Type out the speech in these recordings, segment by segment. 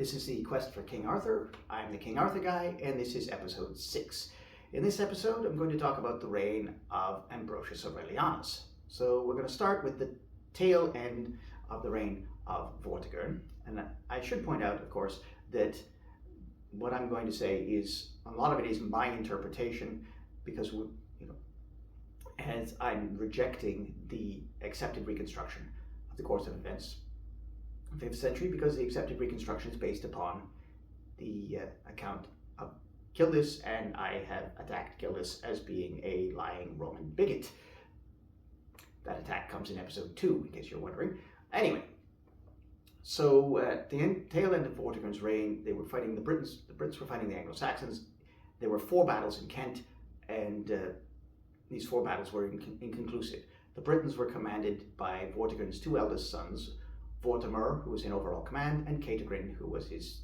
This is the Quest for King Arthur. I'm the King Arthur guy, and this is episode 6. In this episode, I'm going to talk about the reign of Ambrosius Aurelianus. So we're going to start with the tail end of the reign of Vortigern. And I should point out, of course, that what I'm going to say is, a lot of it is my interpretation, because as I'm rejecting the accepted reconstruction of the course of events of the 5th century, because the accepted reconstruction is based upon the account of Gildas, and I have attacked Gildas as being a lying Roman bigot. That attack comes in episode 2, in case you're wondering. Anyway, so at the tail end of Vortigern's reign, they were fighting the Britons. The Brits were fighting the Anglo-Saxons. There were 4 battles in Kent, and these 4 battles were inconclusive. The Britons were commanded by Vortigern's 2 eldest sons, Vortimer, who was in overall command, and Categrin, who was his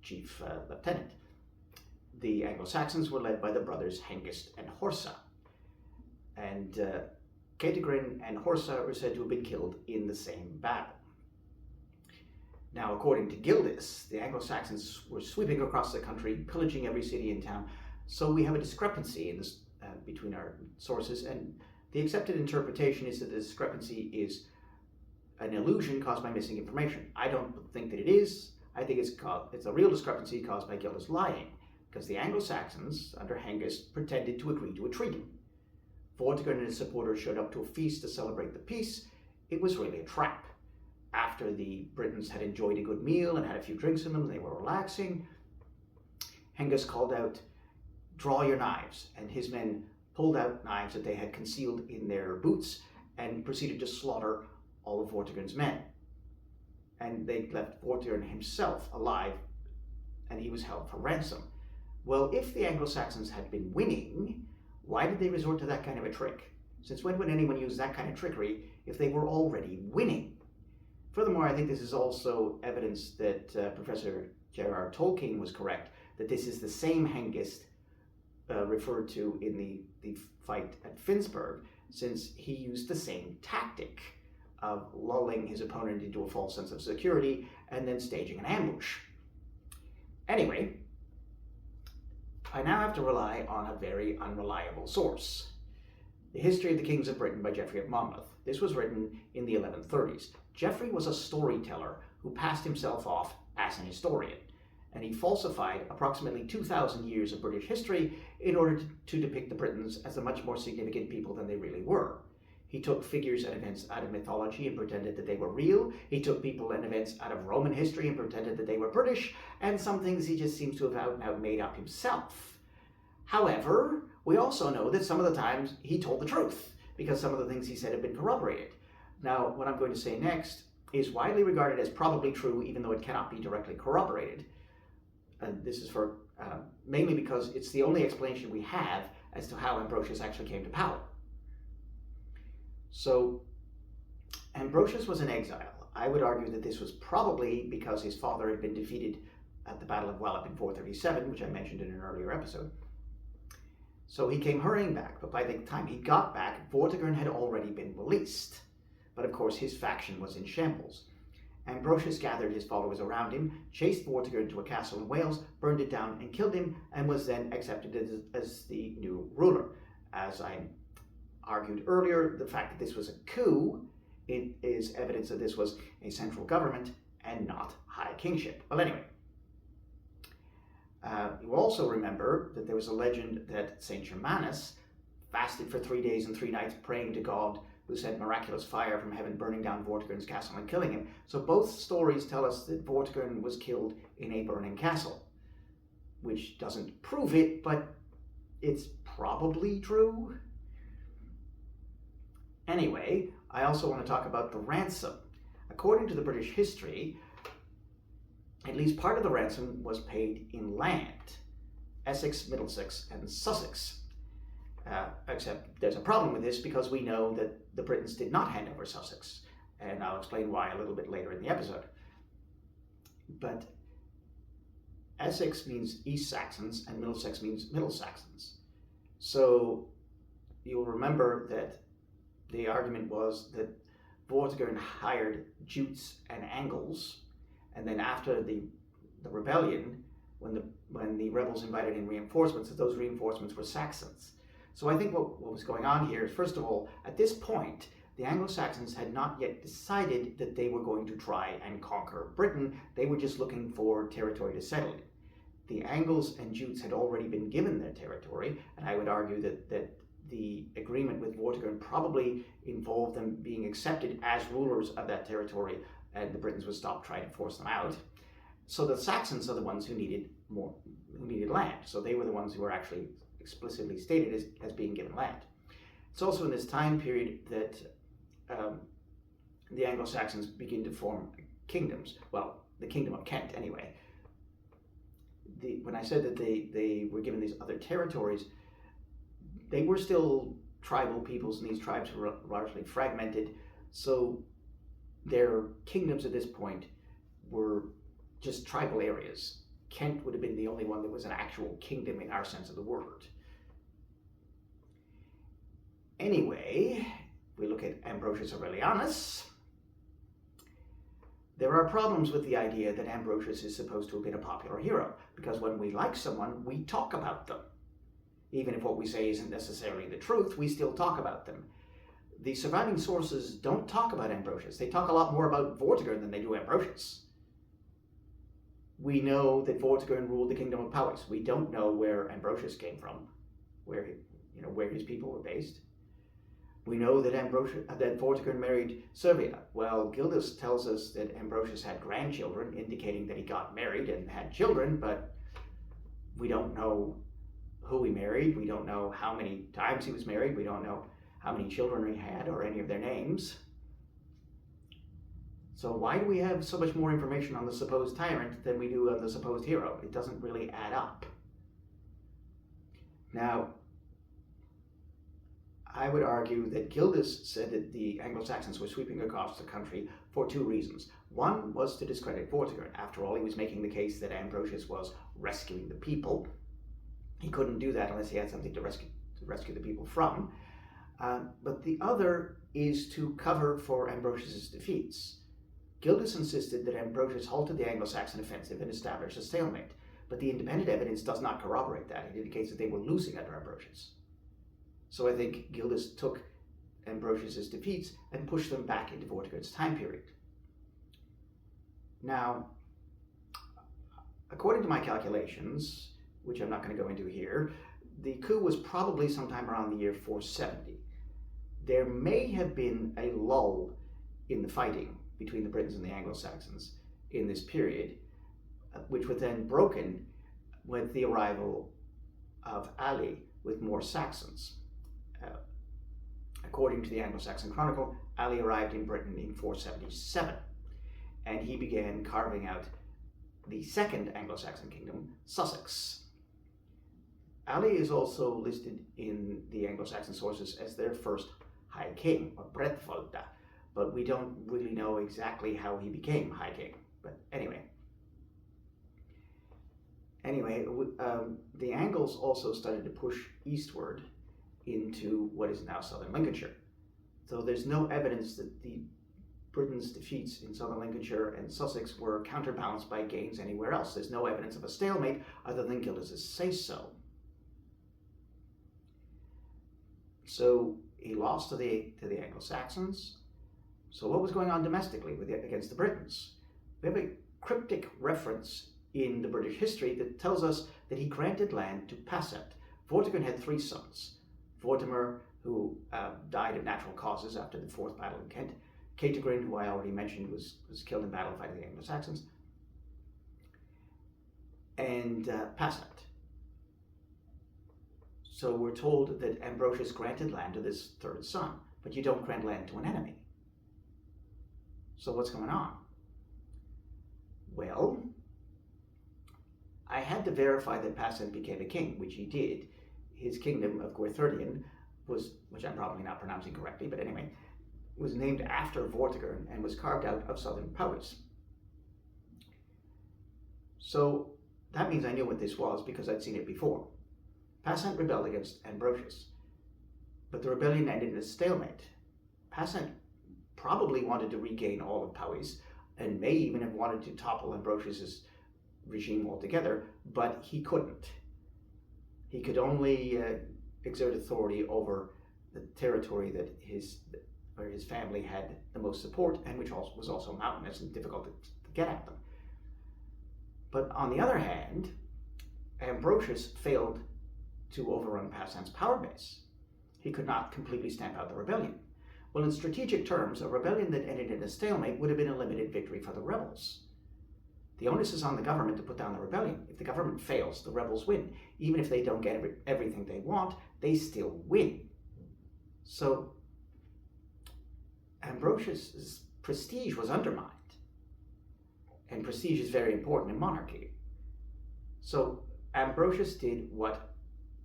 chief lieutenant. The Anglo-Saxons were led by the brothers Hengist and Horsa. And Categrin and Horsa were said to have been killed in the same battle. Now, according to Gildas, the Anglo-Saxons were sweeping across the country, pillaging every city and town. So we have a discrepancy in this between our sources, and the accepted interpretation is that the discrepancy is an illusion caused by missing information. I don't think that it is. I think it's a real discrepancy caused by Gildas lying, because the Anglo-Saxons, under Hengist, pretended to agree to a treaty. Vortigern and his supporters showed up to a feast to celebrate the peace. It was really a trap. After the Britons had enjoyed a good meal and had a few drinks in them, they were relaxing. Hengist called out, "Draw your knives," and his men pulled out knives that they had concealed in their boots and proceeded to slaughter all of Vortigern's men. And they left Vortigern himself alive, and he was held for ransom. Well, if the Anglo-Saxons had been winning, why did they resort to that kind of a trick? Since when would anyone use that kind of trickery if they were already winning? Furthermore, I think this is also evidence that Professor J.R.R. Tolkien was correct, that this is the same Hengist referred to in the fight at Finnsburg, since he used the same tactic of lulling his opponent into a false sense of security and then staging an ambush. Anyway, I now have to rely on a very unreliable source. The History of the Kings of Britain by Geoffrey of Monmouth. This was written in the 1130s. Geoffrey was a storyteller who passed himself off as an historian, and he falsified approximately 2,000 years of British history in order to depict the Britons as a much more significant people than they really were. He took figures and events out of mythology and pretended that they were real. He took people and events out of Roman history and pretended that they were British, and some things he just seems to have out and out made up himself. However, we also know that some of the times he told the truth, because some of the things he said have been corroborated. Now, what I'm going to say next is widely regarded as probably true, even though it cannot be directly corroborated. And this is for mainly because it's the only explanation we have as to how Ambrosius actually came to power. So, Ambrosius was in exile. I would argue that this was probably because his father had been defeated at the Battle of Wallop in 437, which I mentioned in an earlier episode. So he came hurrying back, but by the time he got back, Vortigern had already been released. But of course, his faction was in shambles. Ambrosius gathered his followers around him, chased Vortigern to a castle in Wales, burned it down and killed him, and was then accepted as the new ruler. As I argued earlier, the fact that this was a coup, it is evidence that this was a central government and not high kingship. Well, anyway, you also remember that there was a legend that Saint Germanus fasted for 3 days and 3 nights praying to God, who sent miraculous fire from heaven, burning down Vortigern's castle and killing him. So both stories tell us that Vortigern was killed in a burning castle, which doesn't prove it, but it's probably true. Anyway, I also want to talk about the ransom. According to the British history, at least part of the ransom was paid in land: Essex, Middlesex, and Sussex. Except there's a problem with this, because we know that the Britons did not hand over Sussex, and I'll explain why a little bit later in the episode. But Essex means East Saxons, and Middlesex means Middle Saxons. So you'll remember that the argument was that Vortigern hired Jutes and Angles, and then after the the rebellion, when the rebels invited in reinforcements, that those reinforcements were Saxons. So I think what was going on here is, first of all, at this point, the Anglo-Saxons had not yet decided that they were going to try and conquer Britain. They were just looking for territory to settle in. The Angles and Jutes had already been given their territory, and I would argue that the agreement with Vortigern probably involved them being accepted as rulers of that territory, and the Britons would stop trying to force them out. So the Saxons are the ones who needed land. So they were the ones who were actually explicitly stated as being given land. It's also in this time period that the Anglo-Saxons begin to form kingdoms. Well, the Kingdom of Kent, anyway. When I said that they were given these other territories, they were still tribal peoples, and these tribes were largely fragmented. So their kingdoms at this point were just tribal areas. Kent would have been the only one that was an actual kingdom in our sense of the word. Anyway, we look at Ambrosius Aurelianus. There are problems with the idea that Ambrosius is supposed to have been a popular hero, because when we like someone, we talk about them. Even if what we say isn't necessarily the truth, we still talk about them. The surviving sources don't talk about Ambrosius. They talk a lot more about Vortigern than they do Ambrosius. We know that Vortigern ruled the kingdom of Powys. We don't know where Ambrosius came from, where his people were based. We know that Vortigern married Servia. Well, Gildas tells us that Ambrosius had grandchildren, indicating that he got married and had children, but we don't know who he married. We don't know how many times he was married. We don't know how many children he had or any of their names. So why do we have so much more information on the supposed tyrant than we do on the supposed hero? It doesn't really add up. Now, I would argue that Gildas said that the Anglo-Saxons were sweeping across the country for two reasons. One was to discredit Vortigern. After all, he was making the case that Ambrosius was rescuing the people. He couldn't do that unless he had something to rescue the people from. But the other is to cover for Ambrosius's defeats. Gildas insisted that Ambrosius halted the Anglo-Saxon offensive and established a stalemate, but the independent evidence does not corroborate that. It indicates that they were losing under Ambrosius. So I think Gildas took Ambrosius's defeats and pushed them back into Vortigern's time period. Now, according to my calculations, which I'm not going to go into here, the coup was probably sometime around the year 470. There may have been a lull in the fighting between the Britons and the Anglo-Saxons in this period, which was then broken with the arrival of Ali with more Saxons. According to the Anglo-Saxon Chronicle, Ali arrived in Britain in 477, and he began carving out the second Anglo-Saxon kingdom, Sussex. Ali is also listed in the Anglo-Saxon sources as their first High King, or Bretvolda, but we don't really know exactly how he became High King. But anyway, the Angles also started to push eastward into what is now southern Lincolnshire. So there's no evidence that the Britain's defeats in southern Lincolnshire and Sussex were counterbalanced by gains anywhere else. There's no evidence of a stalemate other than Gildas's say-so. So he lost to the Anglo-Saxons. So what was going on domestically against the Britons? We have a cryptic reference in the British history that tells us that he granted land to Passat. Vortigern had three sons. Vortimer, who died of natural causes after the Fourth Battle in Kent. Categrin, who I already mentioned, was killed in battle fighting the Anglo-Saxons. And Passat. So we're told that Ambrosius granted land to this third son, but you don't grant land to an enemy. So what's going on? Well, I had to verify that Passat became a king, which he did. His kingdom of Gwerthurdian was, which I'm probably not pronouncing correctly, but anyway, was named after Vortigern and was carved out of southern Powys. So that means I knew what this was because I'd seen it before. Passat rebelled against Ambrosius, but the rebellion ended in a stalemate. Passat probably wanted to regain all of Powys and may even have wanted to topple Ambrosius's regime altogether, but he couldn't. He could only exert authority over the territory that where his family had the most support, and which was also mountainous and difficult to get at them. But on the other hand, Ambrosius failed to overrun Passan's power base. He could not completely stamp out the rebellion. Well, in strategic terms, a rebellion that ended in a stalemate would have been a limited victory for the rebels. The onus is on the government to put down the rebellion. If the government fails, the rebels win. Even if they don't get everything they want, they still win. So Ambrosius' prestige was undermined. And prestige is very important in monarchy. So Ambrosius did what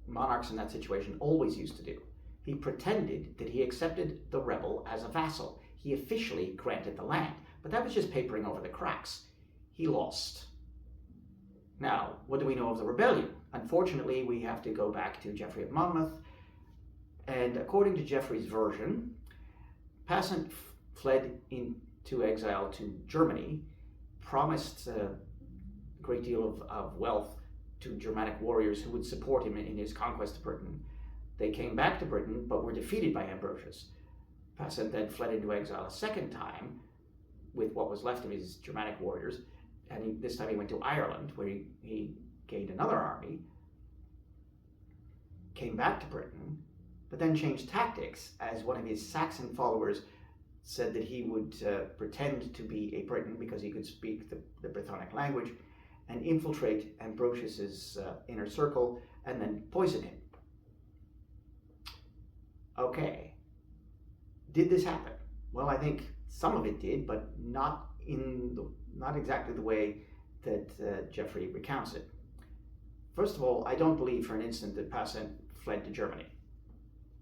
monarchs in that situation always used to do. He pretended that he accepted the rebel as a vassal. He officially granted the land, but that was just papering over the cracks. He lost. Now, what do we know of the rebellion? Unfortunately, we have to go back to Geoffrey of Monmouth, and according to Geoffrey's version, Passan fled into exile to Germany, promised a great deal of wealth to Germanic warriors who would support him in his conquest of Britain. They came back to Britain, but were defeated by Ambrosius. Passan then fled into exile a second time with what was left of his Germanic warriors, and this time he went to Ireland, where he gained another army, came back to Britain, but then changed tactics as one of his Saxon followers said that he would pretend to be a Briton because he could speak the Brythonic language and infiltrate Ambrosius's inner circle and then poison him. Okay, did this happen? Well, I think some of it did, but not exactly the way that Geoffrey recounts it. First of all, I don't believe for an instant that Passan fled to Germany.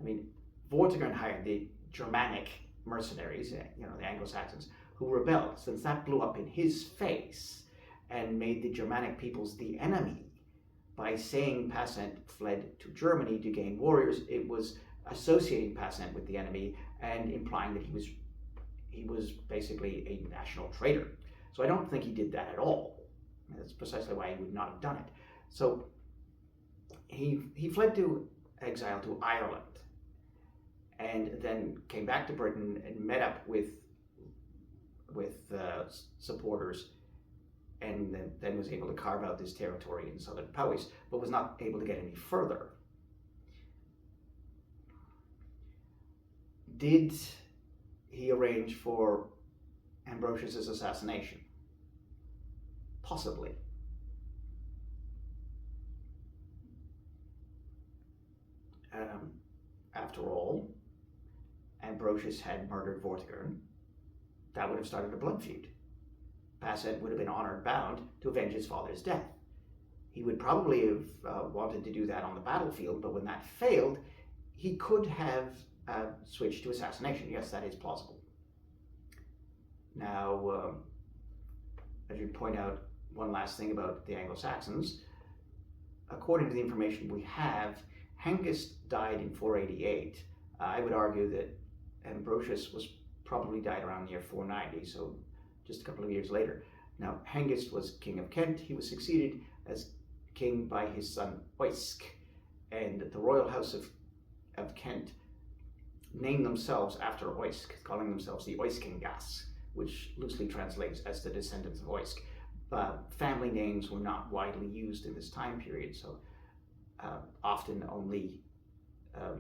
I mean, Vortigern hired the Germanic mercenaries, the Anglo-Saxons, who rebelled, since that blew up in his face and made the Germanic peoples the enemy. By saying Passan fled to Germany to gain warriors, it was associating Passan with the enemy and implying that he was basically a national traitor. So I don't think he did that at all. And that's precisely why he would not have done it. So he fled to exile to Ireland, and then came back to Britain and met up with supporters, and then was able to carve out this territory in southern Powys, but was not able to get any further. Did he arrange for Ambrosius's assassination? Possibly. After all, Ambrosius had murdered Vortigern. That would have started a blood feud. Passan would have been honored bound to avenge his father's death. He would probably have wanted to do that on the battlefield, but when that failed, he could have switched to assassination. Yes, that is plausible. Now, I should point out one last thing about the Anglo-Saxons. According to the information we have, Hengist died in 488. I would argue that Ambrosius was probably died around the year 490, so just a couple of years later. Now, Hengist was king of Kent. He was succeeded as king by his son Oisc, and the royal house of Kent named themselves after Oisc, calling themselves the Oiscingas, which loosely translates as the descendants of Oisc. Family names were not widely used in this time period, so often only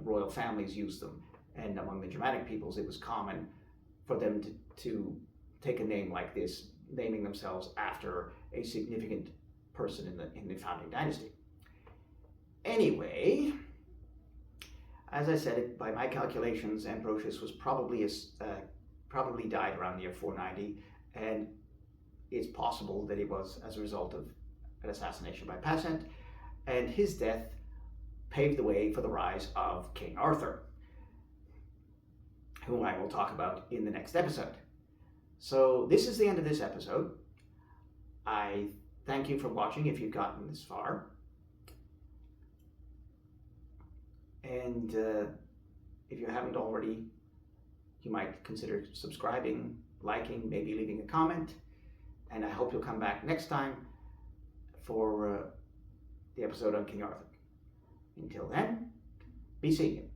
royal families used them. And among the Germanic peoples, it was common for them to take a name like this, naming themselves after a significant person in the founding dynasty. Anyway, as I said, by my calculations, Ambrosius was probably died around the year 490, and it's possible that it was as a result of an assassination by Passan, and his death paved the way for the rise of King Arthur, whom I will talk about in the next episode. So this is the end of this episode. I thank you for watching if you've gotten this far. And if you haven't already, you might consider subscribing, liking, maybe leaving a comment. And I hope you'll come back next time for the episode on King Arthur. Until then, be seeing you.